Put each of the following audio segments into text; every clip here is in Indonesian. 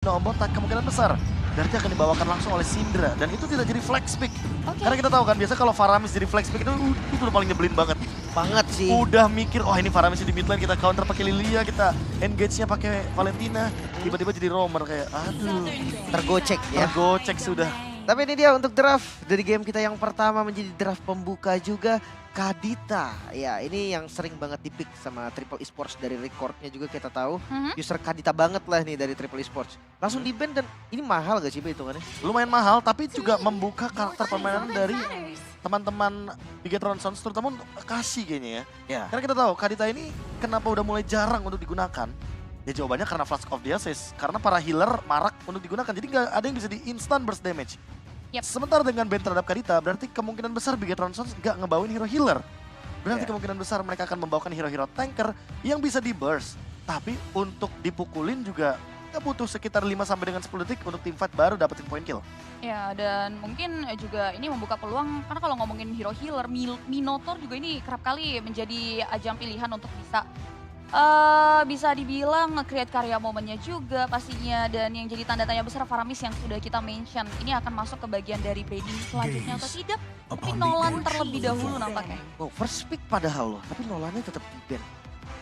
Hipno Ombotak kemungkinan besar Darty akan dibawakan langsung oleh Syndra. Dan itu tidak jadi flex pick. Karena kita tahu kan, biasa kalau Faramis jadi flex pick itu udah paling nyebelin banget. Banget sih. Udah mikir, oh ini Faramis di mid lane, kita counter pakai Lilia, kita engage-nya pakai Valentina. Tiba-tiba jadi roamer kayak, aduh. Tergocek ya. Tergocek sudah. Tapi ini dia untuk draft dari game kita yang pertama menjadi draft pembuka juga. Kadita, ya ini yang sering banget dipick sama Triple Esports dari recordnya juga kita tahu. User Kadita banget lah nih dari Triple Esports. Langsung di ban dan ini mahal gak sih hitungannya? Lumayan mahal tapi juga membuka karakter permainan dari teman-teman Bigetron Sons terutama untuk Akashi kayaknya ya. Karena kita tahu Kadita ini kenapa udah mulai jarang untuk digunakan. Ya jawabannya karena Flask of Diasis. Karena para healer marak untuk digunakan jadi nggak ada yang bisa di instant burst damage. Sementara dengan ban terhadap Kadita, berarti kemungkinan besar Bigetron Sons nggak ngebawain hero healer. Berarti kemungkinan besar mereka akan membawakan hero-hero tanker yang bisa di burst. Tapi untuk dipukulin juga nggak butuh sekitar 5 sampai dengan 10 detik untuk tim fight baru dapetin point kill. Ya, dan mungkin juga ini membuka peluang, karena kalau ngomongin hero healer, Minotaur juga ini kerap kali menjadi ajang pilihan untuk bisa dibilang nge-create karya momennya juga pastinya. Dan yang jadi tanda tanya besar Faramis yang sudah kita mention, ini akan masuk ke bagian dari bidding selanjutnya atau tidak. Tapi Nolan terlebih dahulu nampaknya. Oh, first pick padahal loh, tapi Nolannya tetap di ban.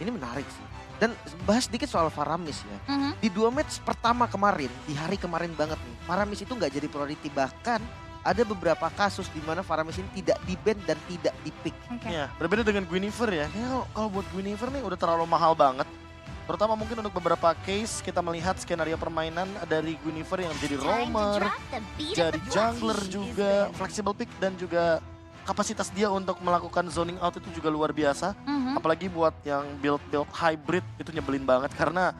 Ini menarik sih. Dan bahas sedikit soal Faramis ya. Di 2 match pertama kemarin, di hari kemarin banget nih, Faramis itu nggak jadi priority. Bahkan ada beberapa kasus di mana Faramis ini tidak di-ban dan tidak di-pick. Ya, berbeda dengan Guinevere ya. Kayaknya kalau buat Guinevere nih udah terlalu mahal banget. Terutama mungkin untuk beberapa case kita melihat skenario permainan dari Guinevere yang jadi roamer, jadi jungler juga, flexible pick dan juga kapasitas dia untuk melakukan zoning out itu juga luar biasa. Apalagi buat yang build hybrid itu nyebelin banget karena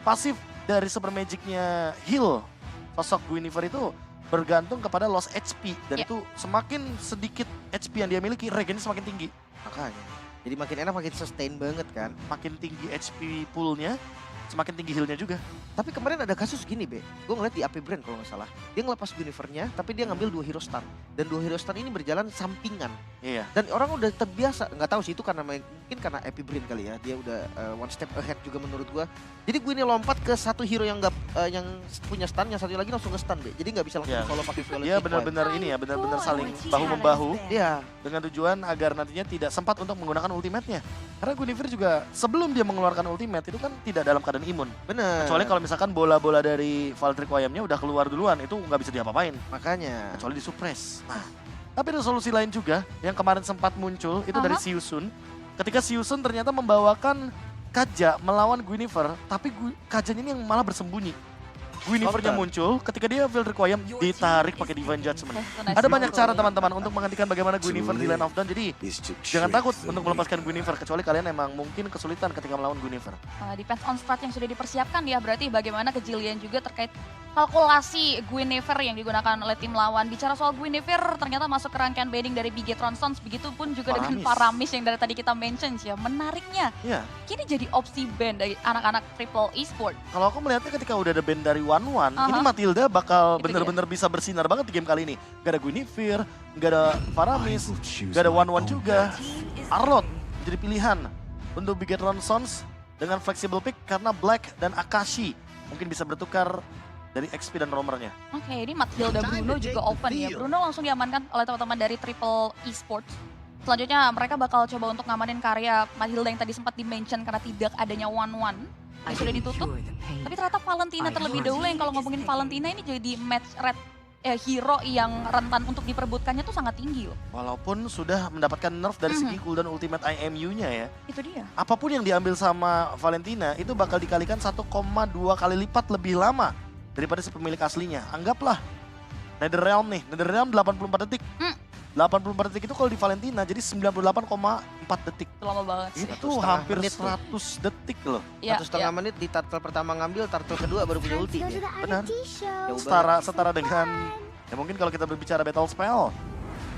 pasif dari Super Magic-nya heal sosok Guinevere itu bergantung kepada loss HP dan itu semakin sedikit HP yang dia miliki, regennya semakin tinggi. Makanya, jadi makin enak, makin sustain banget kan. Makin tinggi HP poolnya, semakin tinggi healnya juga. Tapi kemarin ada kasus gini Be, gue ngeliat di AP Brand kalau nggak salah. Dia ngelepas Guinevere-nya, tapi dia ngambil 2 hero stun. Dan 2 hero stun ini berjalan sampingan. Iya. Dan orang udah terbiasa, nggak tahu sih itu karena mungkin karena AP Brand kali ya. Dia udah one step ahead juga menurut gue. Jadi gue ini lompat ke satu hero yang nggak yang punya stun, yang satu lagi langsung nge-stun Be. Jadi nggak bisa langsung follow pakai Violet. Iya benar-benar ini ya, benar-benar saling bahu-membahu. Iya. Dengan tujuan agar nantinya tidak sempat untuk menggunakan ultimate-nya. Karena Guinevere juga sebelum dia mengeluarkan ultimate itu kan tidak dalam keadaan imun. Bener. Kecuali kalau misalkan bola-bola dari Valtryek Wayamnya udah keluar duluan, itu nggak bisa diapa-apain. Makanya. Kecuali disupres. Nah, tapi ada solusi lain juga yang kemarin sempat muncul, itu dari Siusun. Ketika Siusun ternyata membawakan Kaja melawan Guinevere, tapi Kajanya ini yang malah bersembunyi. Guinevere-nya muncul, ketika dia Valtryek Wayam ditarik pakai Divine Judgment. Ada banyak cara teman-teman untuk menghentikan bagaimana Guinevere di Land of Dawn, jadi jangan takut untuk melepaskan Guinevere, kecuali kalian emang mungkin kesulitan ketika melawan Guinevere. Depends on strat yang sudah dipersiapkan ya, berarti bagaimana kejelian juga terkait kalkulasi Guinevere yang digunakan oleh tim lawan. Bicara soal Guinevere, ternyata masuk ke rangkaian bidding dari Bigetron Sons, begitupun juga dengan Faramis yang dari tadi kita mention ya. Menariknya, kini jadi opsi ban dari anak-anak Triple Esport. Kalau aku melihatnya ketika udah ada ban dari One, ini Matilda bakal bener-bener bisa bersinar banget di game kali ini. Gak ada Guinevere, gak ada Faramis, gak ada One juga. Arlott jadi pilihan untuk Bigetron Sons dengan flexible pick karena Black dan Akashi mungkin bisa bertukar dari XP dan roamernya. Oke, ini Matilda Bruno juga open ya. Bruno langsung diamankan oleh teman-teman dari Triple Esports. Selanjutnya mereka bakal coba untuk ngamanin karya Matilda yang tadi sempat di-mention karena tidak adanya One. Ini sudah ditutup. Tapi ternyata Valentina terlebih dahulu yang kalau ngomongin Valentina ini jadi match red hero yang rentan untuk diperebutkannya tuh sangat tinggi loh. Walaupun sudah mendapatkan nerf dari segi cooldown ultimate IMU-nya ya. Itu dia. Apapun yang diambil sama Valentina itu bakal dikalikan 1,2 kali lipat lebih lama daripada si pemilik aslinya. Anggaplah Netherrealm nih, Netherrealm 84 detik. 84 detik itu kalau di Valentina jadi 98,4 detik. Lama banget sih. Itu hampir 100 detik loh. 1,5 menit di turtle pertama ngambil, turtle kedua baru punya ulti. Benar. Setara dengan, ya mungkin kalau kita berbicara battle spell,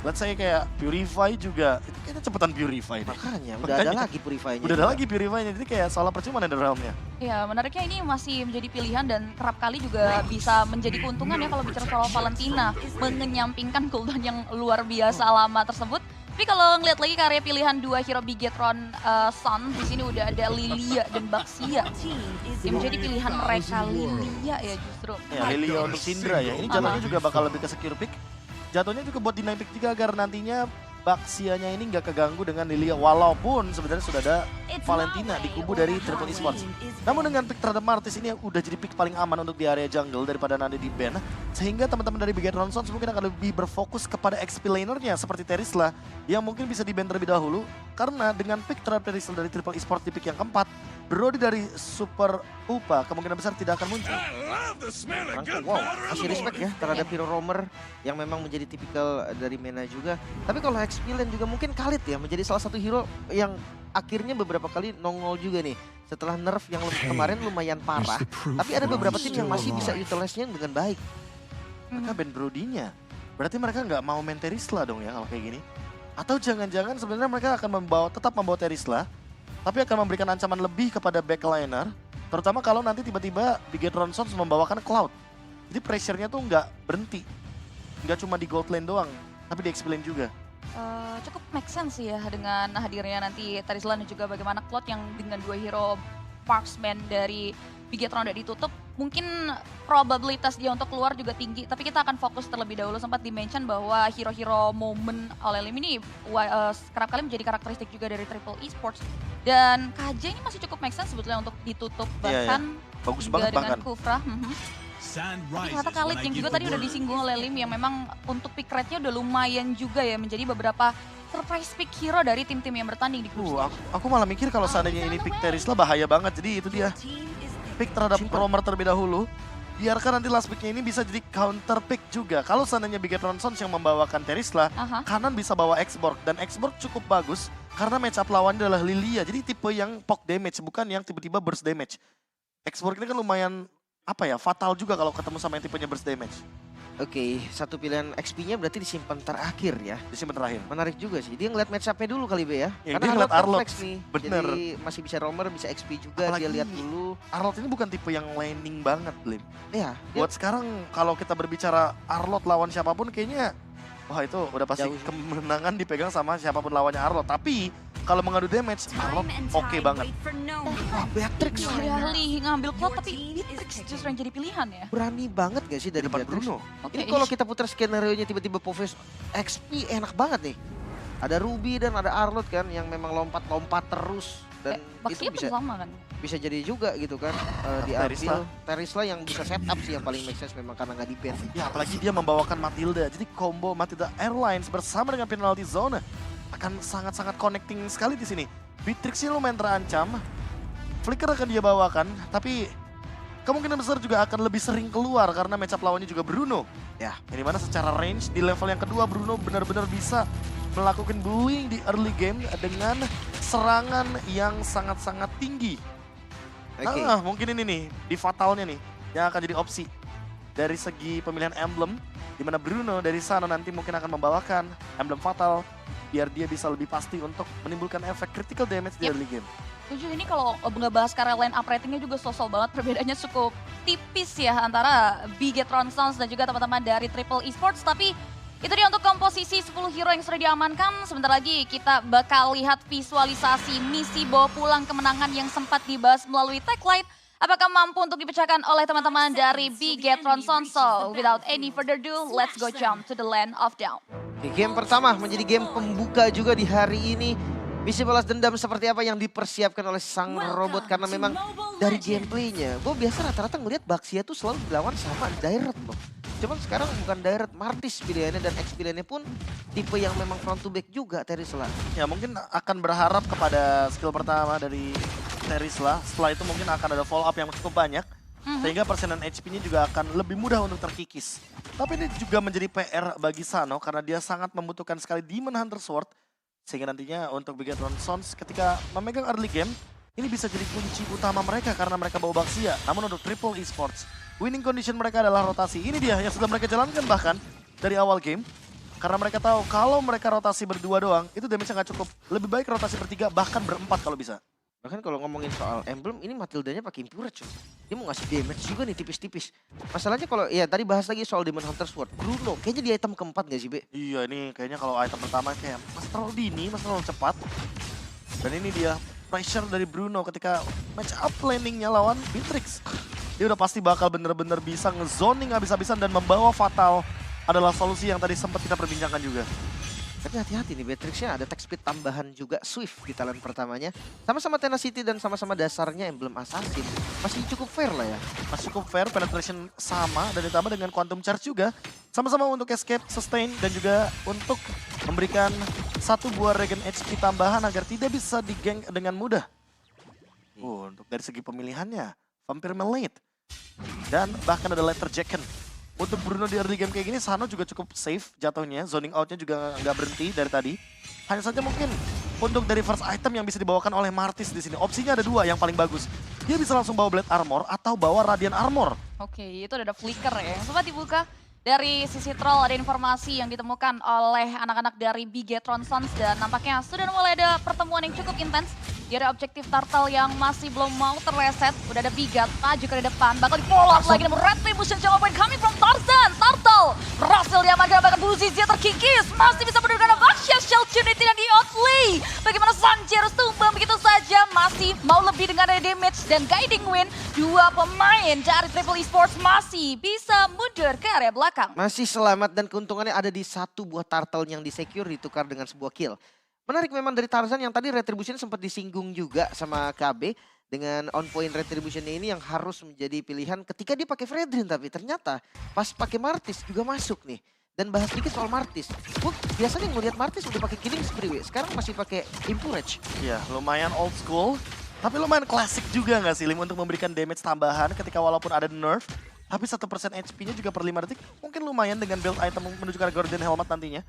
let's say kayak Purify juga, itu kayaknya cepetan Purify deh. Makanya, udah ada lagi Purify-nya. Udah ada lagi Purify-nya, jadi kayak soal percuma Netherrealm-nya. Ya, menariknya ini masih menjadi pilihan dan kerap kali juga bisa menjadi keuntungan ya kalau bicara soal Valentina. Mengenyampingkan cooldown yang luar biasa lama tersebut. Tapi kalau ngeliat lagi karya pilihan dua hero Bigetron Sun, di sini udah ada Lilia dan Baxia. Yang menjadi pilihan mereka Lilia ya justru. Ya, Lilia untuk Syndra ya. Ini jatuhnya juga bakal lebih ke secure pick. Jatuhnya juga buat deny pick juga agar nantinya Baxianya ini nggak keganggu dengan Lilia. Walaupun sebenarnya sudah ada Valentina di kubu dari Triple Esports. Namun dengan pick terhadap Martis ini udah jadi pick paling aman untuk di area jungle daripada nanti di ban. Sehingga teman-teman dari Bigetron Sons mungkin akan lebih berfokus kepada XP lanernya seperti Terisla yang mungkin bisa di ban terlebih dahulu. Karena dengan pick terhadap Terisla dari Triple Esports di pick yang keempat, Brody dari Super UPA kemungkinan besar tidak akan muncul. Wow, masih respect ya terhadap hero roamer yang memang menjadi tipikal dari Mena juga. Tapi kalau XP lane juga mungkin Khalid ya menjadi salah satu hero yang akhirnya beberapa kali nongol juga nih. Setelah nerf yang kemarin lumayan parah, tapi ada beberapa tim yang masih bisa utilize-nya dengan baik. Mereka ban Brody-nya. Berarti mereka nggak mau main Terisla dong ya kalau kayak gini. Atau jangan-jangan sebenarnya mereka akan tetap membawa Terisla, tapi akan memberikan ancaman lebih kepada backliner, terutama kalau nanti tiba-tiba Bigetron Sons membawakan Cloud. Jadi pressure-nya tuh nggak berhenti. Nggak cuma di gold lane doang, tapi di XP lane juga. Cukup make sense sih ya dengan hadirnya nanti Terisla dan juga bagaimana Cloud yang dengan dua hero marksman dari Bigetron udah ditutup. Mungkin probabilitas dia untuk keluar juga tinggi, tapi kita akan fokus terlebih dahulu. Sempat di-mention bahwa hero-hero moment Olelim ini kerap kali menjadi karakteristik juga dari Triple Esports. Dan KJ ini masih cukup make sense sebetulnya untuk ditutup, bahkan bagus juga banget dengan bahkan. Kufra. Tapi ternyata Khalid yang juga tadi udah disinggung oleh Lim yang memang untuk pick rate-nya udah lumayan juga ya, menjadi beberapa surprise pick hero dari tim-tim yang bertanding di grup stage. Aku malah mikir kalau seandainya ini pick Terisla bahaya banget, jadi itu dia. Pick terhadap roamer terlebih dahulu, biarkan nanti last picknya ini bisa jadi counter pick juga. Kalau seandainya Bigetron Sons yang membawakan Terisla, kanan bisa bawa Xborg, dan Xborg cukup bagus karena match up lawannya adalah Lilia, jadi tipe yang poke damage, bukan yang tiba-tiba burst damage. Xborg ini kan lumayan fatal juga kalau ketemu sama yang tipenya burst damage. Oke, satu pilihan XP-nya berarti disimpan terakhir ya. Disimpan terakhir. Menarik juga sih. Dia ngeliat match up-nya dulu kali Be ya. Ya, karena dia ngeliat Arlott nih. Bener. Jadi masih bisa roamer, bisa XP juga. Apalagi dia lihat dulu. Arlott ini bukan tipe yang laning banget, Lim. Iya. Buat sekarang kalau kita berbicara Arlott lawan siapapun kayaknya wah itu udah pasti kemenangan dipegang sama siapapun lawannya Arlott. Tapi kalau mengadu damage, Arlott oke banget. Beatrix Alih ngambil Cloud, tapi Beatrix justru yang jadi pilihan ya. berani banget gak sih dari Depan Beatrix? Bruno. Ini kalau kita putar skenario-nya tiba-tiba Poves XP enak banget nih. Ada Ruby dan ada Arlott kan yang memang lompat-lompat terus. Dan itu Baxia pun sama kan? bisa jadi juga gitu kan diambil. Terisla yang bisa setup sih yang paling make sense memang karena nggak di-ban. Ya apalagi dia membawakan Matilda. Jadi combo Matilda Airlines bersama dengan penalty zone akan sangat-sangat connecting sekali di sini. Beatrix ini lumayan terancam. Flicker akan dia bawakan, tapi kemungkinan besar juga akan lebih sering keluar karena matchup lawannya juga Bruno. Ya, yang dimana secara range di level yang kedua Bruno benar-benar bisa melakukan bullying di early game dengan serangan yang sangat-sangat tinggi. Nah, mungkin ini nih, di fatalnya nih, yang akan jadi opsi. Dari segi pemilihan emblem, di mana Bruno dari sana nanti mungkin akan membawakan emblem fatal, biar dia bisa lebih pasti untuk menimbulkan efek critical damage di early game. Setuju, ini kalau ngebahas karya line up ratingnya juga sosok banget, perbedaannya cukup tipis ya antara Bigetron Sons dan juga teman-teman dari Triple Esports. Tapi itu dia untuk komposisi 10 hero yang sudah diamankan. Sebentar lagi kita bakal lihat visualisasi misi bawa pulang kemenangan yang sempat dibahas melalui tagline. Apakah mampu untuk dipecahkan oleh teman-teman dari Bigetron Sons? So, without any further ado, let's go jump to the land of down. Di game pertama menjadi game pembuka juga di hari ini. Misi balas dendam seperti apa yang dipersiapkan oleh sang robot, karena memang dari gameplaynya gue biasa rata-rata ngelihat Baxia tuh selalu dilawan sama Direct loh. Cuman sekarang bukan Direct, Martis pilihannya, dan X pilihannya pun tipe yang memang front to back juga Terisla. Ya mungkin akan berharap kepada skill pertama dari Terisla, setelah itu mungkin akan ada follow up yang cukup banyak. Sehingga persenan HP-nya juga akan lebih mudah untuk terkikis. Tapi ini juga menjadi PR bagi Sano karena dia sangat membutuhkan sekali Demon Hunter Sword. Sehingga nantinya untuk Bigetron Sons ketika memegang early game, ini bisa jadi kunci utama mereka karena mereka bawa Baxia. Namun untuk Triple Esports, winning condition mereka adalah rotasi. Ini dia yang sudah mereka jalankan bahkan dari awal game. Karena mereka tahu kalau mereka rotasi berdua doang, itu damage-nya nggak cukup. Lebih baik rotasi bertiga bahkan berempat kalau bisa. Bahkan kalau ngomongin soal emblem, ini Matildanya pakai Impurage. Dia mau ngasih damage juga nih tipis-tipis. Masalahnya kalau ya tadi bahas lagi soal Demon Hunter Sword. Bruno kayaknya di item keempat gak sih, Be? Iya, ini kayaknya kalau item pertama kayak masih terlalu dini, masih terlalu cepat. Dan ini dia pressure dari Bruno ketika match up landingnya lawan Beatrix. Dia udah pasti bakal bener-bener bisa ngezoning habis-habisan dan membawa Fatal adalah solusi yang tadi sempat kita perbincangkan juga. Tapi hati-hati nih, Beatrixnya ada attack speed tambahan juga Swift di talent pertamanya. Sama-sama Tenacity dan sama-sama dasarnya emblem Assassin. Masih cukup fair lah ya. Masih cukup fair, penetration sama dan ditambah dengan Quantum Charge juga. Sama-sama untuk escape, sustain, dan juga untuk memberikan satu buah regen HP tambahan agar tidak bisa digank dengan mudah. Untuk dari segi pemilihannya, Vampire Malate. Dan bahkan ada Letter Jacken. Untuk Bruno di early game kayak gini, Sano juga cukup safe jatuhnya. Zoning out-nya juga nggak berhenti dari tadi. Hanya saja mungkin untuk dari first item yang bisa dibawakan oleh Martis di sini. Opsinya ada dua yang paling bagus. Dia bisa langsung bawa Blade Armor atau bawa Radiant Armor. Oke, itu udah ada flicker ya. Yang sempat dibuka dari sisi troll, ada informasi yang ditemukan oleh anak-anak dari Bigetron Sons dan nampaknya sudah mulai ada pertemuan yang cukup intens. Di area objektif Turtle yang masih belum mau terreset. Udah ada Bigat maju ke depan, bakal di-follow up lagi namun Retribution jump point coming from Tarzan. Turtle berhasil diamankan, bahkan Buzizia terkikis. Masih bisa menurunkan Vaxia, Shell Trinity dan Diotley. Bagaimana Sanji harus tumbang begitu saja. Masih mau lebih dengan ada damage dan guiding win. Dua pemain dari Triple Esports masih bisa mundur ke area belakang. Masih selamat dan keuntungannya ada di satu buah turtle yang di-secure ditukar dengan sebuah kill. Menarik memang dari Tarzan yang tadi Retribution sempat disinggung juga sama KB. Dengan on point Retributionnya ini yang harus menjadi pilihan ketika dia pakai Fredrin. Tapi ternyata pas pakai Martis juga masuk nih. Dan bahas dikit soal Martis. Gue biasanya ngeliat Martis udah pakai Killing Spree. Sekarang masih pakai Impurage. Ya, lumayan old school. Tapi lumayan klasik juga nggak sih Lim untuk memberikan damage tambahan ketika walaupun ada nerf. Tapi 1% HP-nya juga per 5 detik mungkin lumayan dengan build item menuju ke Guardian Helmet nantinya.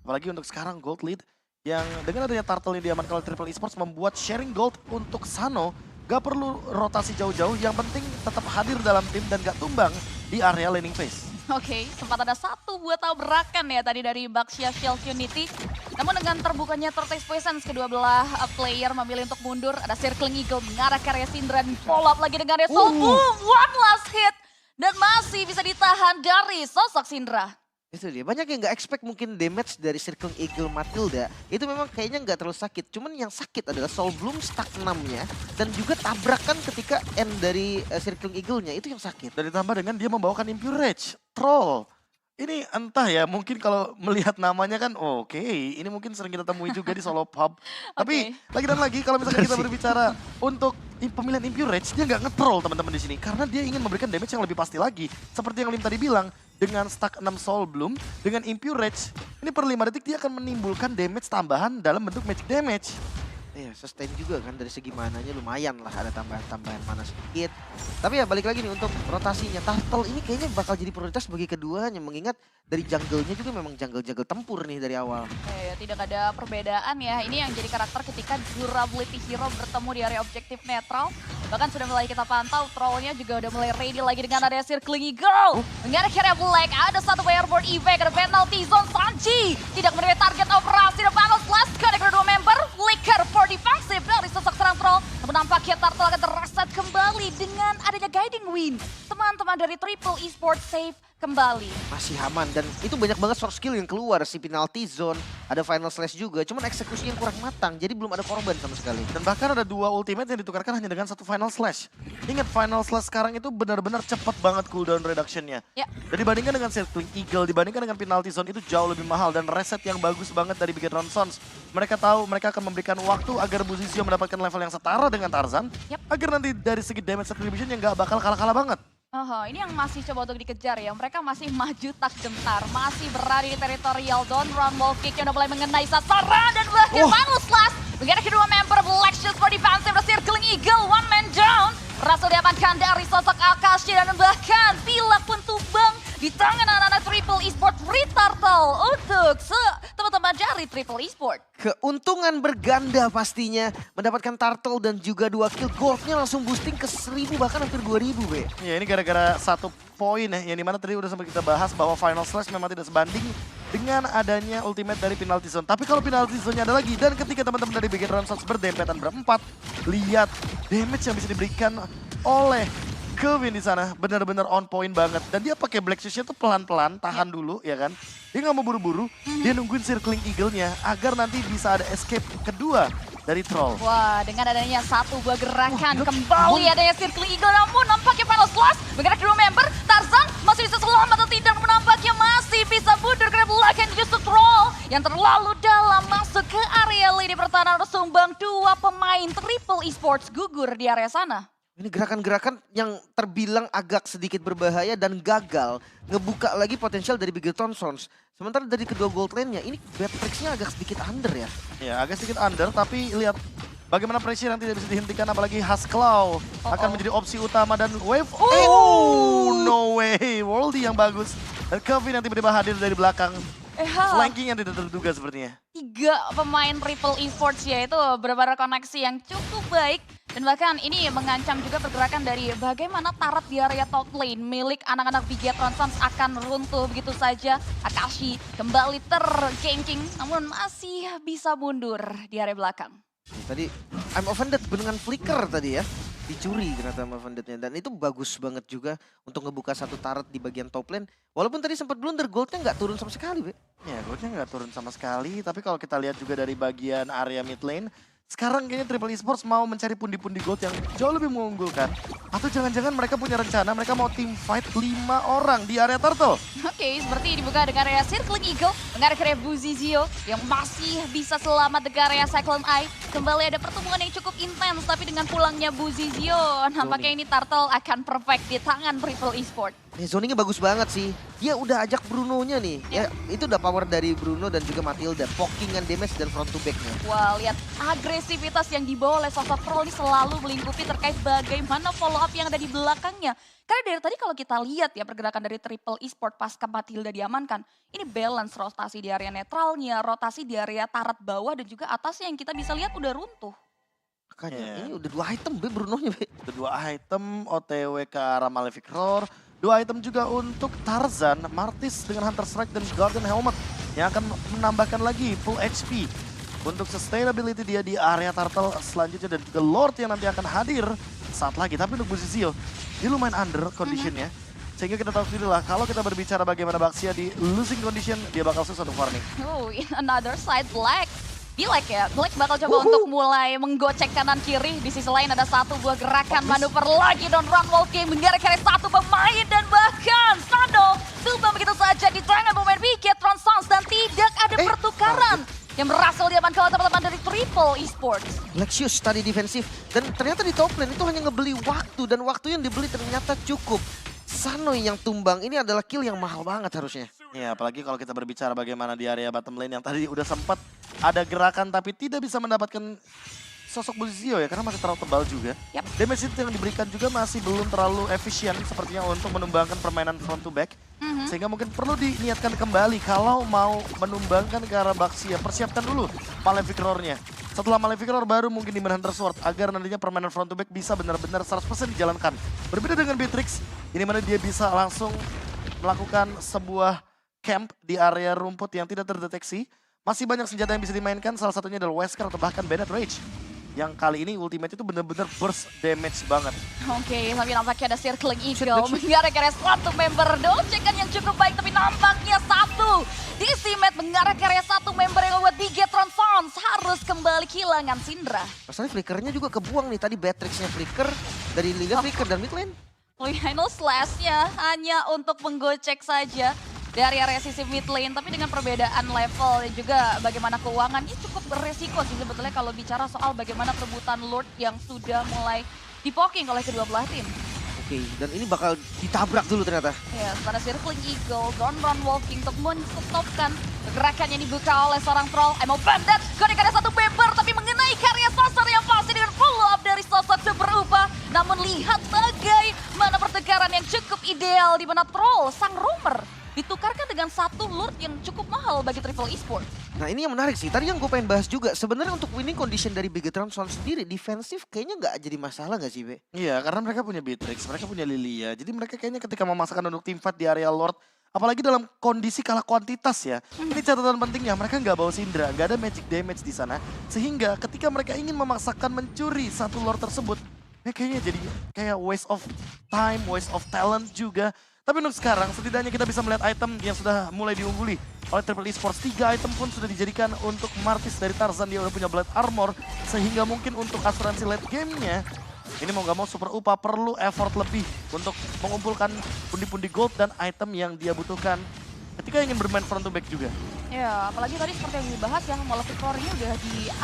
Apalagi untuk sekarang Gold Lead yang dengan adanya Turtle yang diamankan oleh Triple Esports membuat sharing gold untuk Sano. Gak perlu rotasi jauh-jauh, yang penting tetap hadir dalam tim dan gak tumbang di area laning phase. Oke, sempat ada satu buah tabrakan ya tadi dari Baxia Shell Unity. Namun dengan terbukanya Tortoise Poisons, kedua belah player memilih untuk mundur. Ada Circling Eagle mengarah ke area Syndra dan follow up lagi dengan Soul Boom. One last hit. Dan masih bisa ditahan dari sosok Syndra. Itu dia, banyak yang nggak expect mungkin damage dari Circling Eagle Matilda. Itu memang kayaknya nggak terlalu sakit. Cuman yang sakit adalah Soul Bloom stack 6-nya. Dan juga tabrakan ketika end dari Circling Eagle-nya, itu yang sakit. Dan ditambah dengan dia membawakan Impure Rage, Troll. Ini entah ya, mungkin kalau melihat namanya kan oke, ini mungkin sering kita temui juga di solo pub. Tapi lagi dan lagi kalau misalkan kita berbicara untuk pemilihan Impure Rage, dia nggak nge-troll teman-teman di sini. Karena dia ingin memberikan damage yang lebih pasti lagi. Seperti yang Lim tadi bilang, dengan stack 6 Soul Bloom, dengan Impure Rage, ini per 5 detik dia akan menimbulkan damage tambahan dalam bentuk magic damage. Iya, sustain juga kan dari segi mananya lumayan lah, ada tambahan-tambahan mana sedikit. Tapi ya balik lagi nih untuk rotasinya, Turtle ini kayaknya bakal jadi prioritas bagi keduanya, mengingat dari jungle-nya juga memang jungle-jungle tempur nih dari awal. Ya, tidak ada perbedaan ya, ini yang jadi karakter ketika durability hero bertemu di area objektif netral. Bahkan sudah mulai kita pantau, trollnya juga udah mulai ready lagi dengan area Circling Eagle. Dengan area Black, ada satu airborne evac, ada penalty zone Sanji. Tidak menerima target operasi depan, last connect kedua member, flicker for defensive dari sosok serang troll. Namun nampaknya Turtle akan terreset kembali dengan adanya guiding win. Teman-teman dari Triple Esports save kembali. Masih aman dan itu banyak banget short skill yang keluar. Si penalty zone, ada final slash juga. Cuman eksekusinya yang kurang matang, jadi belum ada korban sama sekali. Dan bahkan ada dua ultimate yang ditukarkan hanya dengan satu final slash. Ingat final slash sekarang itu benar-benar cepat banget cooldown reduction-nya. Ya. Dan dibandingkan dengan Circling Eagle, dibandingkan dengan penalty zone itu jauh lebih mahal. Dan reset yang bagus banget dari Bigetron Sons. Mereka tahu mereka akan memberikan waktu agar Buzizio mendapatkan level yang setara dengan Tarzan. Agar nanti dari segi damage distribution yang gak bakal kalah-kalah banget. Ini yang masih coba untuk dikejar ya. Mereka masih maju tak gentar. Masih berada di teritorial. Don't run wall kick yang udah mulai mengenai sasaran. Dan bahkan final slash. Mengenai kedua member Black Shield for defensive. The Circling Eagle, one man down. Berhasil diamankan dari sosok Akashi. Dan bahkan Pilak pun tumbang di tangan anak-anak Triple Esports Turtle untuk teman-teman dari Triple Esports. Keuntungan berganda pastinya, mendapatkan Turtle dan juga 2 kill. Goldnya langsung boosting ke 1000 bahkan hampir 2000, Be. Ya ini gara-gara satu poin ya, yang dimana tadi udah sempat kita bahas bahwa final slash memang tidak sebanding dengan adanya ultimate dari penalty zone. Tapi kalau penalty zone-nya ada lagi, dan ketika teman-teman dari Big Hero Suns berdempetan berempat, lihat damage yang bisa diberikan oleh Kelvin di sana benar-benar on point banget. Dan dia pakai Black Shoes-nya tuh pelan-pelan, tahan dulu ya kan. Dia nggak mau buru-buru, dia nungguin circling eagle-nya agar nanti bisa ada escape kedua dari Troll. Wah, dengan adanya satu buah gerakan kembali adanya Circle Eagle, namun nampaknya Final Slash bergerak dua member. Tarzan masih bisa selamat atau tidak, namun nampaknya masih bisa mundur karena belakang justru Troll yang terlalu dalam masuk ke area lini pertahanan, sumbang dua pemain Triple Esports gugur di area sana. Ini gerakan-gerakan yang terbilang agak sedikit berbahaya dan gagal ngebuka llagi potensial dari Bigetron Sons. Sementara dari kedua gold lane-nya, ini Beatrix-nya agak sedikit under ya. Ya, agak sedikit under, tapi lihat bagaimana pressure yang tidak bisa dihentikan, apalagi Hasclaw akan menjadi opsi utama dan Wave. Oh, no way. Worldy yang bagus. Dan Kelvin yang tiba-tiba hadir dari belakang. Flanking yang tidak terduga sepertinya. 3 pemain Triple Esports yaitu beberapa koneksi yang cukup baik. Dan bahkan ini mengancam juga pergerakan dari bagaimana turret di area top lane milik anak-anak Bigetron Suns akan runtuh begitu saja. Akashi kembali terganking namun masih bisa mundur di area belakang. Tadi I'm offended dengan flicker tadi ya. Dicuri ternyata I'm offended-nya. Dan itu bagus banget juga untuk ngebuka satu turret di bagian top lane. Walaupun tadi sempat blunder, goldnya nggak turun sama sekali, Be. Ya, goldnya nggak turun sama sekali. Tapi kalau kita lihat juga dari bagian area mid lane, sekarang kayaknya Triple Esports mau mencari pundi-pundi gold yang jauh lebih mengunggulkan. Atau jangan-jangan mereka punya rencana, mereka mau team fight 5 orang di area turtle. Oke, seperti dibuka dengan area Circling Eagle, mengarah ke area Buzizio yang masih bisa selamat dengan area Cyclone Eye. Kembali ada pertemuan yang cukup intens, tapi dengan pulangnya Buzizio, nampaknya ini Turtle akan perfect di tangan Triple Esports. Zoningnya bagus banget sih. Dia udah ajak Bruno-nya nih. Ya, itu udah power dari Bruno dan juga Matilda. Pokingan damage dan front to back-nya. Wah, lihat agresivitas yang dibawa oleh sosok Troll ini selalu melingkupi terkait bagaimana follow up yang ada di belakangnya. Karena dari tadi kalau kita lihat ya pergerakan dari Triple Esports pasca Matilda diamankan. Ini balance rotasi di area netralnya, rotasi di area turret bawah dan juga atasnya yang kita bisa lihat udah runtuh. Makanya ini udah 2 item Be Bruno-nya, Be. Kedua item OTW ke arah Malefic Roar. 2 item juga untuk Tarzan, Martis dengan Hunter Strike dan Guardian Helmet yang akan menambahkan lagi full HP untuk sustainability dia di area turtle selanjutnya, dan juga Lord yang nanti akan hadir saat lagi. Tapi untuk Buzizio, dia lumayan under conditionnya. Sehingga kita tahu sendiri lah, kalau kita berbicara bagaimana Baxia di losing condition, dia bakal susah untuk farming. Oh, in another side, Black. Black ya, Black bakal coba untuk mulai menggocek kanan kiri. Di sisi lain ada satu buah gerakan manuver lagi dan run walking menggeret satu pemain dan bahkan Sando tumbang begitu saja di tangan pemain Bigetron Suns dan tidak ada pertukaran yang berhasil diamankan oleh teman-teman dari Triple Esports. Lexus tadi defensif dan ternyata di top lane itu hanya ngebeli waktu dan waktu yang dibeli ternyata cukup. Sanoy yang tumbang ini adalah kill yang mahal banget harusnya. Ya, apalagi kalau kita berbicara bagaimana di area bottom lane yang tadi udah sempat ada gerakan tapi tidak bisa mendapatkan sosok Buzizio ya, karena masih terlalu tebal juga. Yap. Damage itu yang diberikan juga masih belum terlalu efisien sepertinya untuk menumbangkan permainan front to back. Sehingga mungkin perlu diniatkan kembali kalau mau menumbangkan ke arah Baxia. Persiapkan dulu Malefic Roar-nya. Setelah Malefic Roar baru mungkin di Manhunter Sword agar nantinya permainan front to back bisa benar-benar 100% dijalankan. Berbeda dengan Beatrix, ini mana dia bisa langsung melakukan sebuah camp di area rumput yang tidak terdeteksi. Masih banyak senjata yang bisa dimainkan, salah satunya adalah Wesker atau bahkan Bennett Rage. Yang kali ini ultimate itu benar-benar burst damage banget. Oke, tapi nampaknya ada Circling Eagle mengarah ke satu member. Docekan yang cukup baik, tapi nampaknya satu Decimet mengarah ke satu member yang membuat Bigetron Suns harus kembali kehilangan Syndra. Masalahnya flickernya juga kebuang nih, tadi Beatrix-nya flicker, dari Liga flicker dan mid lane. Final Slash-nya hanya untuk menggocek saja dari area sisi mid lane, tapi dengan perbedaan level dan juga bagaimana keuangan ini cukup beresiko sih sebetulnya kalau bicara soal bagaimana perebutan Lord yang sudah mulai dipoking oleh kedua belah tim. Oke, dan ini bakal ditabrak dulu ternyata. Ya, pada Circling Eagle, run walking untuk menstopkan gerakan yang dibuka oleh seorang Troll. Emo Bandit, konek ada satu member tapi mengenai karya sasar yang pasti dengan follow up dari sosok super upah. Namun lihat bagaimana pertukaran yang cukup ideal di mana Troll, sang roamer, ditukarkan dengan satu Lord yang cukup mahal bagi Triple Esports. Nah ini yang menarik sih, tadi yang gue pengen bahas juga. Sebenarnya untuk winning condition dari Bigetron Suns sendiri, defensif kayaknya nggak jadi masalah nggak sih, Be? Iya, karena mereka punya Beatrix, mereka punya Lilia. Jadi mereka kayaknya ketika memasakkan untuk team fight di area Lord Apalagi dalam kondisi kalah kuantitas ya. Ini catatan pentingnya, mereka nggak bawa Syndra, nggak ada magic damage di sana. Sehingga ketika mereka ingin memaksakan mencuri satu lore tersebut, kayaknya jadi kayak waste of time, waste of talent juga. Tapi untuk sekarang, setidaknya kita bisa melihat item yang sudah mulai diungguli oleh Triple Esports. 3 item pun sudah dijadikan untuk Martis dari Tarzan, dia udah punya Blade Armor. Sehingga mungkin untuk asuransi late game-nya, ini mau gak mau Super UPA perlu effort lebih untuk mengumpulkan pundi-pundi gold dan item yang dia butuhkan ketika ingin bermain front to back juga. Ya, apalagi tadi seperti yang dibahas ya, Mall of Victory-nya udah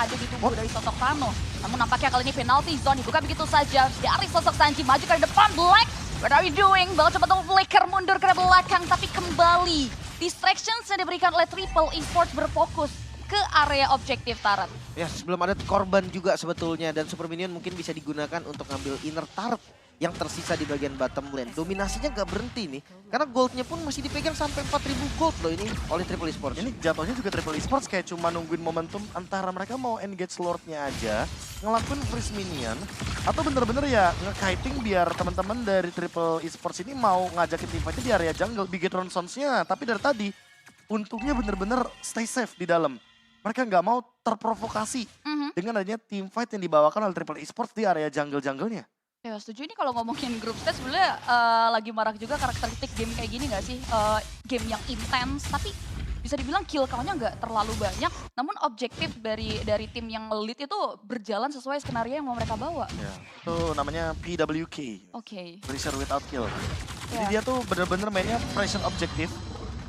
ada di tubuh dari sosok Tano. Namun nampaknya kali ini penalty zone dibuka begitu saja dari sosok Sanji, maju ke depan, Black. What are you doing? Bakal coba untuk flicker mundur ke belakang, tapi kembali. Distractions yang diberikan oleh Triple Esports berfokus ke area objektif turret. Ya, sebelum ada korban juga sebetulnya, dan Super Minion mungkin bisa digunakan untuk ngambil inner turret yang tersisa di bagian bottom lane. Dominasinya gak berhenti nih, karena goldnya pun masih dipegang sampai 4.000 gold loh ini oleh Triple Esports. Ini jatuhnya juga Triple Esports kayak cuma nungguin momentum antara mereka mau engage Lord-nya aja, ngelakuin freeze minion, atau bener-bener ya nge-kiting biar teman-teman dari Triple Esports ini mau ngajakin teamfight-nya di area jungle, Bigetron Sons-nya. Tapi dari tadi, untungnya bener-bener stay safe di dalam. Mereka nggak mau terprovokasi dengan adanya teamfight yang dibawakan oleh Triple Esports di area jungle-junglenya. Ya setuju, ini kalau ngomongin group stage sebenarnya lagi marak juga karakteristik game kayak gini nggak sih? Game yang intens tapi bisa dibilang kill count-nya nggak terlalu banyak, namun objektif dari tim yang lead itu berjalan sesuai skenario yang mau mereka bawa. Ya, itu namanya PWK, Oke. Pressure Without Kill. Jadi Ya. dia tuh bener-bener mainnya pressure objektif,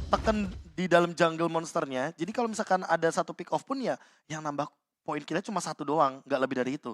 tekan di dalam jungle monsternya. Jadi kalau misalkan ada satu pick off pun ya yang nambah poin killnya cuma satu doang, nggak lebih dari itu.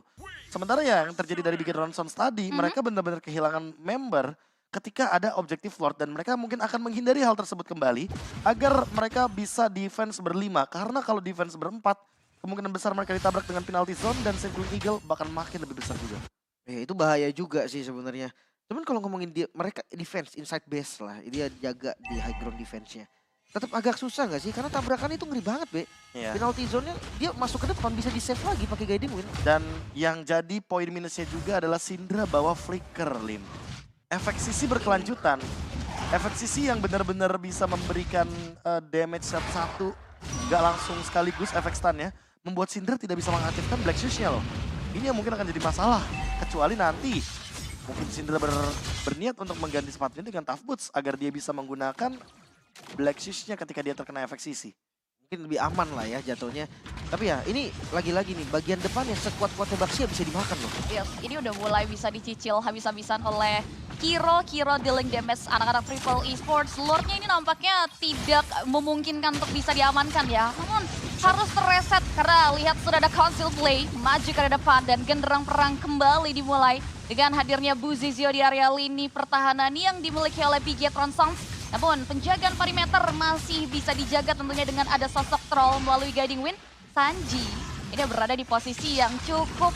Sementara ya yang terjadi dari Bigetron Sons tadi, mereka benar-benar kehilangan member ketika ada objektif Lord, dan mereka mungkin akan menghindari hal tersebut kembali agar mereka bisa defense berlima. Karena kalau defense berempat, kemungkinan besar mereka ditabrak dengan penalty zone dan Circling Eagle bahkan makin lebih besar juga. Itu bahaya juga sih sebenarnya. Cuman kalau ngomongin mereka defense inside base lah, dia jaga di high ground defense-nya. Tetap agak susah nggak sih? Karena tabrakan itu ngeri banget, Be. Iya. Penalty zone-nya dia masuk ke depan bisa di-save lagi pakai guiding win. Dan yang jadi poin minusnya juga adalah Syndra bawa flicker, Lim. Efek sisi berkelanjutan. Efek sisi yang benar-benar bisa memberikan damage satu, nggak langsung sekaligus efek stun-nya, membuat Syndra tidak bisa mengaktifkan Black Shoes-nya loh. Ini yang mungkin akan jadi masalah, kecuali nanti mungkin Syndra berniat untuk mengganti sepatunya dengan Tough Boots agar dia bisa menggunakan Black Shoes-nya ketika dia terkena efek sisi. Mungkin lebih aman lah ya jatuhnya. Tapi ya ini lagi-lagi nih bagian depan yang sekuat-kuatnya Baxia bisa dimakan loh. Yes, ini udah mulai bisa dicicil habis-habisan oleh Kiro dealing damage anak-anak Triple Esports. Lordnya ini nampaknya tidak memungkinkan untuk bisa diamankan ya. Namun harus terreset karena lihat sudah ada Council Play maju ke depan dan genderang perang kembali dimulai dengan hadirnya Buzizio di area lini pertahanan yang dimiliki oleh Bigetron Sons. Namun penjagaan perimeter masih bisa dijaga tentunya dengan ada sosok troll melalui guiding win. Sanji ini berada di posisi yang cukup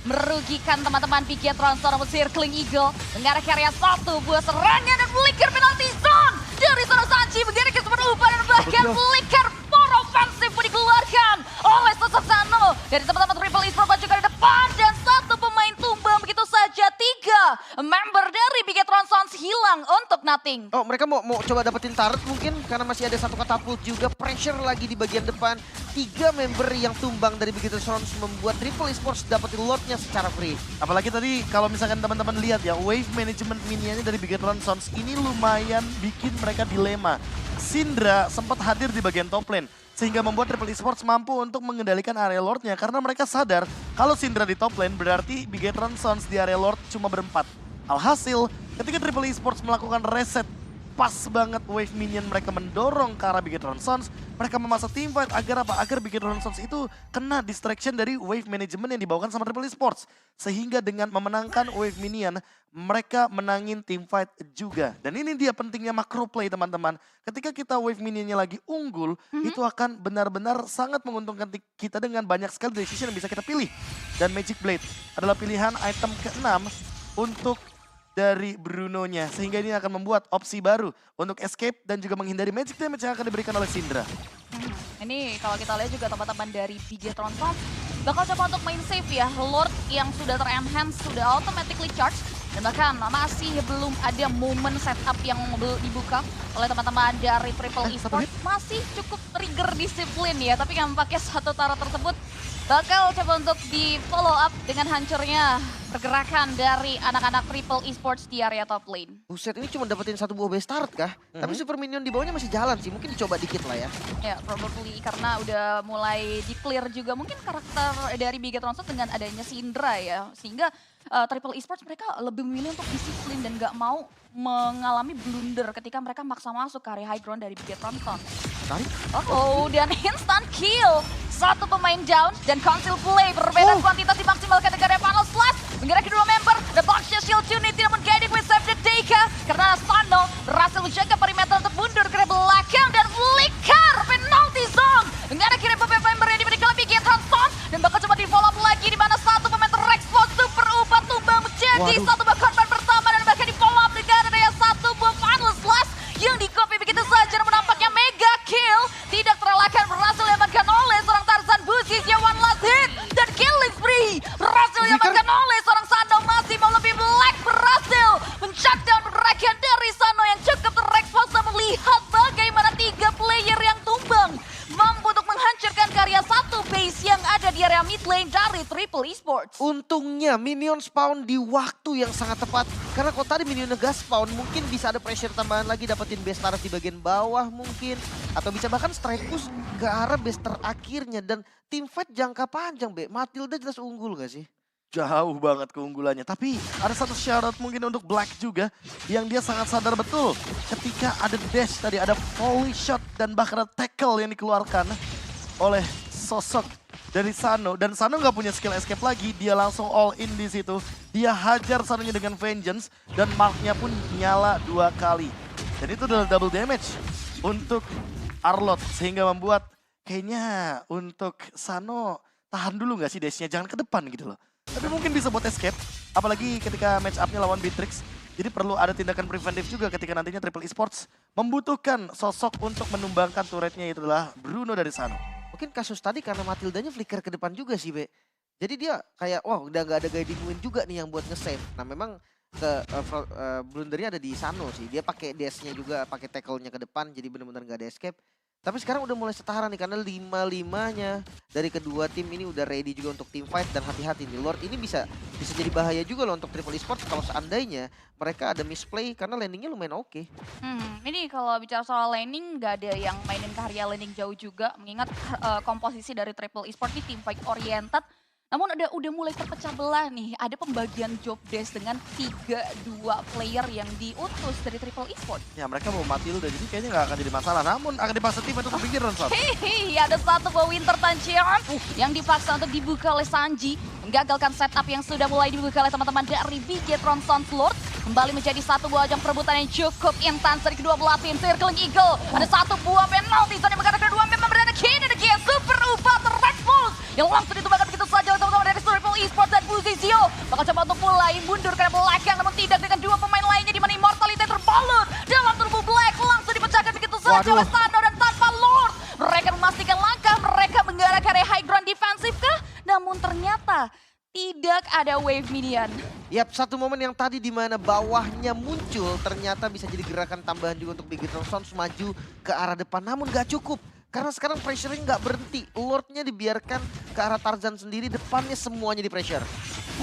merugikan teman-teman Bigetron Sons namun Circling Eagle mengarah ke area satu buah serangan dan flicker penalty zone dari seorang Sanji menggeret ke Super UPA dan bahkan flicker power offensive pun dikeluarkan oleh sosok Sano dari teman-teman Triple Esports maju ke depan dan satu pemain tumbang begitu saja. 3 member dari Bigetron Sons hilang untuk nothing. Oh, mereka mau coba dapetin turret mungkin karena masih ada satu katapult juga, pressure lagi di bagian depan. 3 member yang tumbang dari Bigetron Sons membuat Triple Esports dapetin Lordnya secara free. Apalagi tadi kalau misalkan teman-teman lihat ya, wave management minionnya dari Bigetron Sons ini lumayan bikin mereka dilema. Syndra sempat hadir di bagian top lane, sehingga membuat Triple Esports mampu untuk mengendalikan area Lord-nya karena mereka sadar kalau Syndra di top lane berarti Bigetron Sons di area Lord cuma berempat. Alhasil, ketika Triple Esports melakukan reset, pas banget wave minion mereka mendorong ke arah Bigetron Sons, mereka memasak teamfight agar apa? Agar Bigetron Sons itu kena distraction dari wave management yang dibawakan sama Triple Esports. Sehingga dengan memenangkan wave minion, mereka menangin teamfight juga. Dan ini dia pentingnya macro play teman-teman. Ketika kita wave minionnya lagi unggul, itu akan benar-benar sangat menguntungkan kita dengan banyak sekali decision yang bisa kita pilih. Dan Magic Blade adalah pilihan item ke-6 untuk dari Bruno-nya. Sehingga ini akan membuat opsi baru untuk escape dan juga menghindari magic damage yang akan diberikan oleh Syndra. Ini kalau kita lihat juga teman-teman dari Bigetron Sons bakal coba untuk main safe ya. Lord yang sudah ter-enhance, sudah automatically charge. Dan bahkan masih belum ada momen setup yang dibuka oleh teman-teman dari Triple Esports. Masih cukup trigger disiplin ya, tapi nampaknya satu tara tersebut bakal coba untuk di follow up dengan hancurnya pergerakan dari anak-anak Triple Esports di area top lane. Buset, ini cuma dapetin satu buah base turret kah? Tapi super minion di bawahnya masih jalan sih, mungkin dicoba dikit lah ya. Ya, probably karena udah mulai di-clear juga mungkin karakter dari Bigetron dengan adanya Syndra ya. Sehingga Triple Esports mereka lebih memilih untuk disiplin dan gak mau mengalami blunder ketika mereka maksa masuk ke area high ground dari Bigetron. Tarik. Oh, dan instant kill. Satu pemain down dan conceal play. Perbedaan kuantitas dimaksimalkan dengan Panel Slash. Menggerak kedua member. The Boxnya Shield Unity namun guiding with Save the Deka. Karena Sano berhasil menjaga perimeter untuk mundur ke belakang. Dan flicker penalty zone. Dengan akhirnya beberapa member yang dimiliki oleh Bigetron. Dan bakal coba di follow up lagi. Di mana satu pemain Rexbox super upat tumbang menjadi satu buah korban pertama. Dan bahkan di follow up dengan adanya satu buah Panel Slash. Yang di copy begitu saja. Namun nampaknya mega kill. Tidak terelakkan berhasil diamankan oleh seorang Tarzan Buzis yang one last hit. Dan killing spree berhasil diamankan oleh seorang Sano. Masih mau lebih Black berhasil men-shutdown pergerakan dari Sano yang cukup terexpose. Melihat bagaimana 3 player yang tumbang mampu untuk menghancurkan karya satu base yang ada di area mid lane dari Triple Esports. Untungnya minion spawn di waktu yang sangat tepat. Karena kalau tadi minion gas spawn mungkin bisa ada pressure tambahan lagi dapetin base turret di bagian bawah mungkin. Atau bisa bahkan strike push ke arah base terakhirnya. Dan team fight jangka panjang Be. Matilda jelas unggul gak sih? Jauh banget keunggulannya. Tapi ada satu syarat mungkin untuk Black juga. Yang dia sangat sadar betul. Ketika ada dash tadi, ada volley shot dan bahkan ada tackle yang dikeluarkan oleh sosok dari Sano. Dan Sano nggak punya skill escape lagi. Dia langsung all in di situ. Dia hajar Sanonya dengan vengeance. Dan marknya pun nyala 2 kali. Dan itu adalah double damage untuk Arlott. Sehingga membuat kayaknya untuk Sano tahan dulu nggak sih dashnya. Jangan ke depan gitu loh. Tapi mungkin bisa buat escape, apalagi ketika match up-nya lawan Beatrix. Jadi perlu ada tindakan preventif juga ketika nantinya Triple Esports membutuhkan sosok untuk menumbangkan turretnya, itu adalah Bruno dari Sano. Mungkin kasus tadi karena Matildanya flicker ke depan juga sih Be. Jadi dia kayak wah udah gak ada guiding win juga nih yang buat nge-save. Nah memang blundernya ada di Sano sih. Dia pakai dash-nya juga, pakai tackle-nya ke depan jadi benar-benar gak ada escape. Tapi sekarang udah mulai setara nih karena 5-5-nya dari kedua tim ini udah ready juga untuk team fight. Dan hati-hati nih Lord ini bisa jadi bahaya juga loh untuk Triple Esports kalau seandainya mereka ada misplay karena landingnya lumayan oke. Ini kalau bicara soal laning gak ada yang mainin karya laning jauh juga. Mengingat komposisi dari Triple Esports ini team fight oriented. Namun udah mulai terpecah belah nih. Ada pembagian job desk dengan 3-2 player yang diutus dari Triple Esports. Ya mereka mau Matilda, jadi kayaknya nggak akan jadi masalah. Namun akan dipaksa tim untuk kepikiran Son. Ada satu buah Winter Tanchion yang dipaksa untuk dibuka oleh Sanji. Menggagalkan setup yang sudah mulai dibuka oleh teman-teman dari Bigetron Sunlord. Kembali menjadi satu buah ajang perebutan yang cukup intens dari kedua belah tim. Circling Eagle. Ada satu buah penalti zone yang mengatakan kedua memang berada kini the game super ubat Rexpulse yang langsung ditumbangkan begitu saja oleh teman-teman dari Triple Esports dan Buzizio. Bakal coba untuk mulai mundur ke belakang namun tidak dengan dua pemain lainnya di mana Immortality terbalut dalam tubuh Black langsung dipecahkan begitu saja oleh Sano dan tanpa Lord. Mereka memastikan langkah mereka mengarah ke area high ground defensif kah? Namun ternyata tidak ada wave minion. Yap, satu momen yang tadi di mana bawahnya muncul ternyata bisa jadi gerakan tambahan juga untuk Bigetron Sons maju ke arah depan. Namun gak cukup. Karena sekarang pressure-nya nggak berhenti. Lordnya dibiarkan ke arah Tarzan sendiri, depannya semuanya di pressure.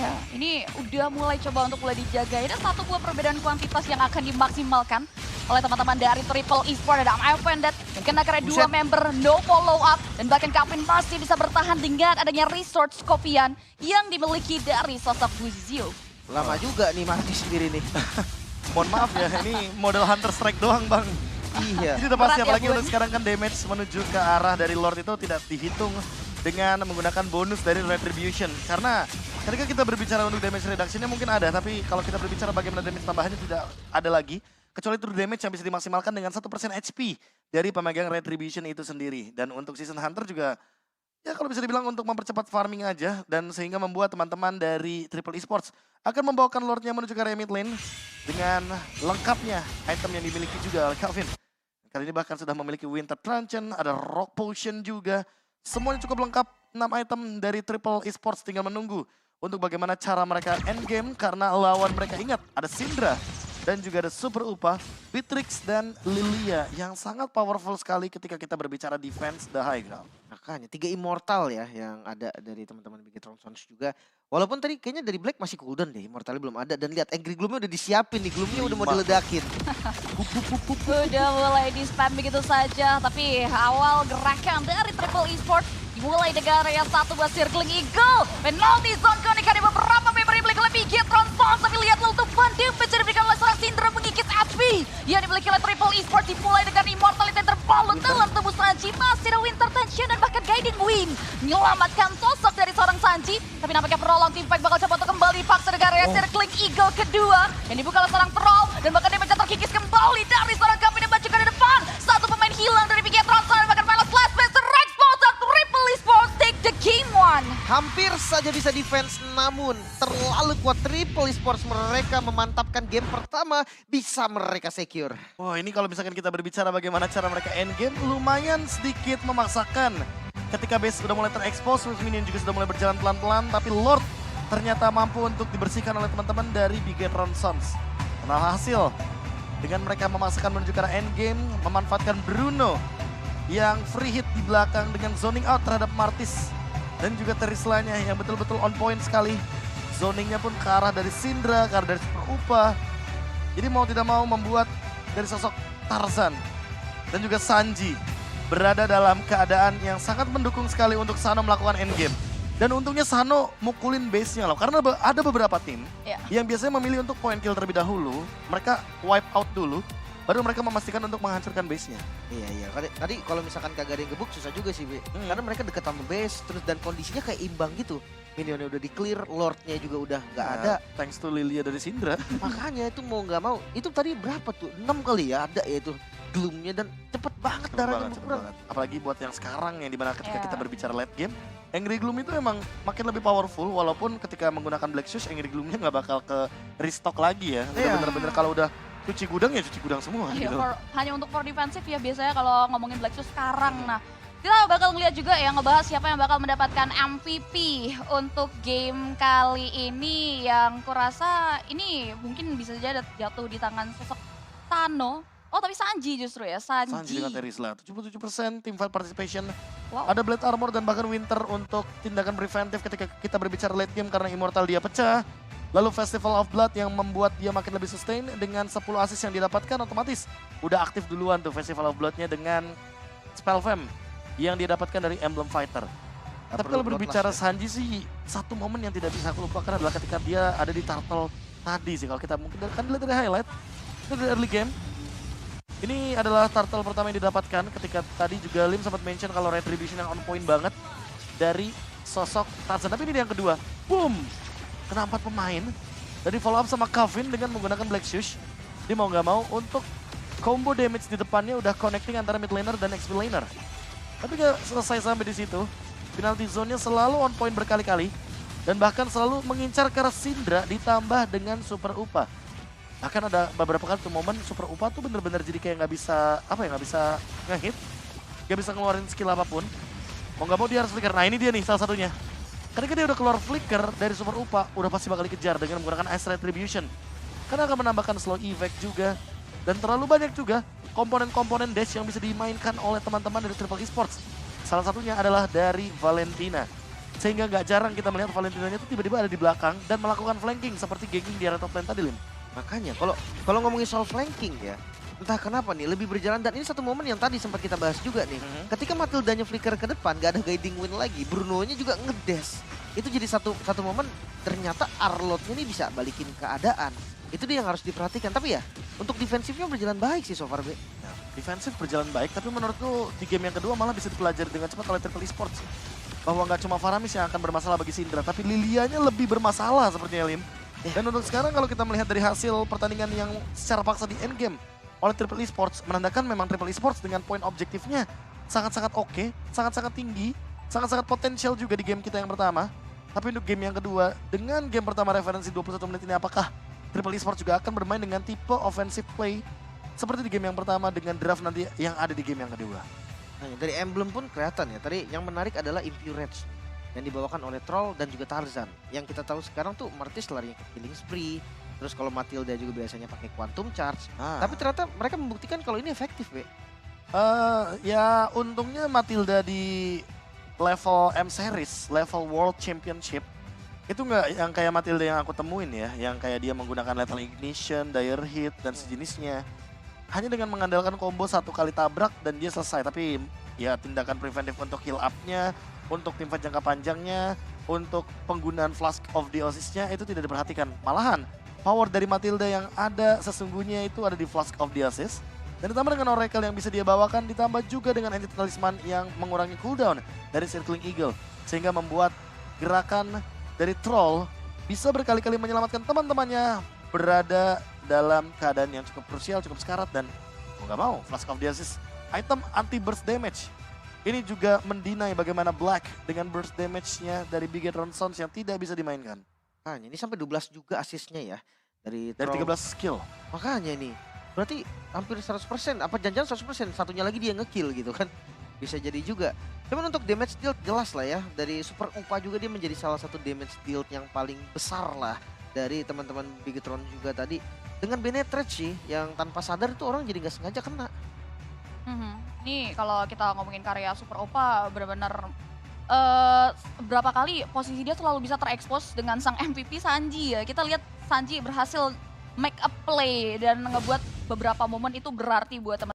Ya, ini udah mulai coba untuk mulai dijaga. Ada satu buah perbedaan kuantitas yang akan dimaksimalkan oleh teman-teman dari Triple Esports. Ada Offended yang kena karena dua member no follow up. Dan bahkan Kevin masih bisa bertahan dengan adanya resource Kopian yang dimiliki dari sosok Buzio. Lama juga nih mati sendiri nih. Mohon maaf ya, ini model Hunter Strike doang Bang. Iya. Ini udah pasti, Berat ya, apalagi Bun. untuk sekarang kan damage menuju ke arah dari Lord itu tidak dihitung dengan menggunakan bonus dari Retribution. Karena ketika kita berbicara untuk damage reduction-nya mungkin ada, tapi kalau kita berbicara bagaimana damage tambahannya tidak ada lagi. Kecuali itu damage yang bisa dimaksimalkan dengan 1% HP dari pemegang Retribution itu sendiri. Dan untuk Season Hunter juga, ya kalau bisa dibilang untuk mempercepat farming aja. Dan sehingga membuat teman-teman dari Triple Esports akan membawakan Lordnya menuju ke area mid lane dengan lengkapnya item yang dimiliki juga oleh Calvin. Kali ini bahkan sudah memiliki Winter Truncheon, ada Rock Potion juga. Semuanya cukup lengkap, 6 item dari Triple Esports tinggal menunggu untuk bagaimana cara mereka endgame karena lawan mereka ingat ada Syndra dan juga ada Super Upa, Beatrix dan Lilia yang sangat powerful sekali ketika kita berbicara defense the high ground. Makanya 3 immortal ya yang ada dari teman-teman Bigetron Sons juga. Walaupun tadi kayaknya dari Black masih cooldown deh, immortalnya belum ada. Dan lihat Angry Gloomnya udah disiapin nih, Gloomnya udah mau diledakin. Udah mulai di spam begitu saja, tapi awal gerakan dari Triple Esports dimulai dengan area 1 buat Circling Eagle. Penalti zone keunikan di beberapa member Black oleh Bigetron Sons, tapi lihat untuk Pandem mencari diberikan oleh seorang Syndra mengikis api yang dimiliki oleh Triple Esports, dimulai dengan immortality yang terbalut dalam tubuh Sanji. Masih ada Winter Tension dan bahkan Guiding Wind menyelamatkan sosok dari seorang Sanji, tapi nampaknya prolong team fight bakal coba untuk kembali paksa dengan area Circling Eagle kedua yang dibuka oleh seorang troll dan bahkan damage terkikis kembali dari seorang Kami dan juga di depan. Satu pemain hilang dari Bigetron Sons, bahkan Pilot Flash Master Expose dan Triple Esports take the game one. Hampir saja bisa defense, namun terlalu kuat Triple Esports. Mereka memantapkan game pertama, bisa mereka secure. Wah, ini kalau misalkan kita berbicara bagaimana cara mereka endgame, lumayan sedikit memaksakan. Ketika base sudah mulai terekspos, minion juga sudah mulai berjalan pelan-pelan, tapi Lord ternyata mampu untuk dibersihkan oleh teman-teman dari Bigetron Sons. Nah, hasil dengan mereka memaksakan menuju ke arah endgame, memanfaatkan Bruno yang free hit di belakang dengan zoning out terhadap Martis. Dan juga Terizlanya yang betul-betul on point sekali. Zoningnya pun ke arah dari Syndra, ke arah dari Super Upa. Jadi mau tidak mau membuat dari sosok Tarzan dan juga Sanji berada dalam keadaan yang sangat mendukung sekali untuk Sano melakukan endgame. Dan untungnya Sano mukulin base-nya loh. Karena ada beberapa tim yang biasanya memilih untuk point kill terlebih dahulu. Mereka wipe out dulu, baru mereka memastikan untuk menghancurkan base-nya. Iya. Tadi kalau misalkan kagak ada yang gebuk susah juga sih, Be. Karena mereka dekat sama base, terus dan kondisinya kayak imbang gitu. Minionnya udah di-clear, Lord-nya juga udah nggak ada. Thanks to Lilia dari Syndra. Makanya itu mau nggak mau, itu tadi berapa tuh? 6 kali ya ada ya itu Gloomnya dan cepet banget darahnya berkurang. Apalagi buat yang sekarang yang dimana ketika kita berbicara late game, Angry Gloom itu emang makin lebih powerful walaupun ketika menggunakan Black Shoes, Angry Gloomnya nggak bakal ke restock lagi ya. Udah bener-bener kalau udah cuci gudang ya cuci gudang semua gitu. Hanya untuk for defensive ya biasanya kalau ngomongin Black Shoes sekarang. Nah, kita bakal ngeliat juga ya ngebahas siapa yang bakal mendapatkan MVP untuk game kali ini yang kurasa ini mungkin bisa saja jatuh di tangan sosok Tano. Oh tapi Sanji justru ya, Sanji dengan Terizla, 77% team fight participation. Wow. Ada Blade Armor dan bahkan Winter untuk tindakan preventif ketika kita berbicara late game karena Immortal dia pecah. Lalu Festival of Blood yang membuat dia makin lebih sustain dengan 10 assist yang didapatkan otomatis. Udah aktif duluan tuh Festival of Blood-nya dengan Spell Fam yang dia dapatkan dari Emblem Fighter. Tapi kalau berbicara Sanji sih, satu momen yang tidak bisa aku lupakan adalah ketika dia ada di turtle tadi sih. Kalau kita mungkin kan dilihat dari highlight, itu dari early game. Ini adalah turtle pertama yang didapatkan ketika tadi juga Lim sempat mention kalau retribution yang on point banget dari sosok Tarzan. Tapi ini dia yang kedua, boom! Kena 4 pemain, dan di follow up sama Kevin dengan menggunakan Black Shoes. Dia mau nggak mau untuk combo damage di depannya udah connecting antara mid laner dan XP laner. Tapi gak selesai sampai di situ, penalty zone-nya selalu on point berkali-kali, dan bahkan selalu mengincar ke arah Syndra ditambah dengan Super Upa. Bahkan ada beberapa kali tuh momen Super Upa tuh bener-bener jadi kayak nggak bisa nge-hit, nggak bisa ngeluarin skill apapun. Mau nggak mau dia harus flicker. Nah ini dia nih salah satunya. Ketika dia udah keluar flicker dari Super Upa, udah pasti bakal dikejar dengan menggunakan Ice Retribution. Karena akan menambahkan slow effect juga. Dan terlalu banyak juga komponen-komponen dash yang bisa dimainkan oleh teman-teman dari Triple Esports. Salah satunya adalah dari Valentina. Sehingga nggak jarang kita melihat Valentinanya tuh tiba-tiba ada di belakang dan melakukan flanking seperti ganking di area top lane tadi, Lim. Makanya kalau ngomongin soal flanking ya, entah kenapa nih lebih berjalan, dan ini satu momen yang tadi sempat kita bahas juga nih. Ketika Matildanya flicker ke depan, gak ada guiding wind lagi, Bruno-nya juga ngedes. Itu jadi satu momen ternyata Arlott-nya nih bisa balikin keadaan. Itu dia yang harus diperhatikan. Tapi ya untuk defensifnya berjalan baik sih so far, Be. Nah, defensif berjalan baik, tapi menurutku di game yang kedua malah bisa dipelajari dengan cepat oleh Triple Esports. Bahwa nggak cuma Faramis yang akan bermasalah bagi Syndra, tapi Lilianya lebih bermasalah sepertinya, Lim. Dan untuk sekarang kalau kita melihat dari hasil pertandingan yang secara paksa di endgame oleh Triple Esports, menandakan memang Triple Esports dengan poin objektifnya sangat-sangat oke, sangat-sangat tinggi, sangat-sangat potensial juga di game kita yang pertama. Tapi untuk game yang kedua, dengan game pertama referensi 21 menit ini, apakah Triple Esports juga akan bermain dengan tipe offensive play seperti di game yang pertama dengan draft nanti yang ada di game yang kedua? Nah, dari emblem pun kelihatan ya. Tadi yang menarik adalah Impurage. yang dibawakan oleh Troll dan juga Tarzan. Yang kita tahu sekarang tuh Mertis larinya ke Killing Spree. Terus kalau Matilda juga biasanya pakai Quantum Charge. Tapi ternyata mereka membuktikan kalau ini efektif, Be. Ya untungnya Matilda di level M Series, level World Championship, itu nggak yang kayak Matilda yang aku temuin ya, yang kayak dia menggunakan Lethal Ignition, Dire Hit, dan sejenisnya. Hanya dengan mengandalkan combo 1 kali tabrak dan dia selesai. Tapi ya tindakan preventif untuk heal up-nya, untuk teamfight jangka panjangnya, untuk penggunaan Flask of the Oasis-nya itu tidak diperhatikan. Malahan power dari Matilda yang ada sesungguhnya itu ada di Flask of the Oasis. Dan ditambah dengan Oracle yang bisa dia bawakan, ditambah juga dengan Entity Talisman yang mengurangi cooldown dari Circling Eagle. Sehingga membuat gerakan dari Troll bisa berkali-kali menyelamatkan teman-temannya berada dalam keadaan yang cukup krusial, cukup sekarat. Dan mau gak mau, Flask of the Oasis, item anti-burst damage. Ini juga mendinai bagaimana Black dengan burst damage-nya dari Bigetron Sons yang tidak bisa dimainkan. Makanya ini sampai 12 juga asisnya ya. Dari 13 skill. Makanya ini. Berarti hampir 100%, apa jangan 100%, satunya lagi dia ngekill gitu kan. Bisa jadi juga. Cuman untuk damage deal jelas lah ya, dari Super Upa juga dia menjadi salah satu damage deal yang paling besar lah dari teman-teman Bigetron juga tadi. Dengan Benetrate sih, yang tanpa sadar itu orang jadi nggak sengaja kena. Nih kalau kita ngomongin karya Super Opa benar-benar berapa kali posisi dia selalu bisa terekspos dengan sang MVP Sanji ya. Kita lihat Sanji berhasil make up play dan ngebuat beberapa momen itu berarti buat teman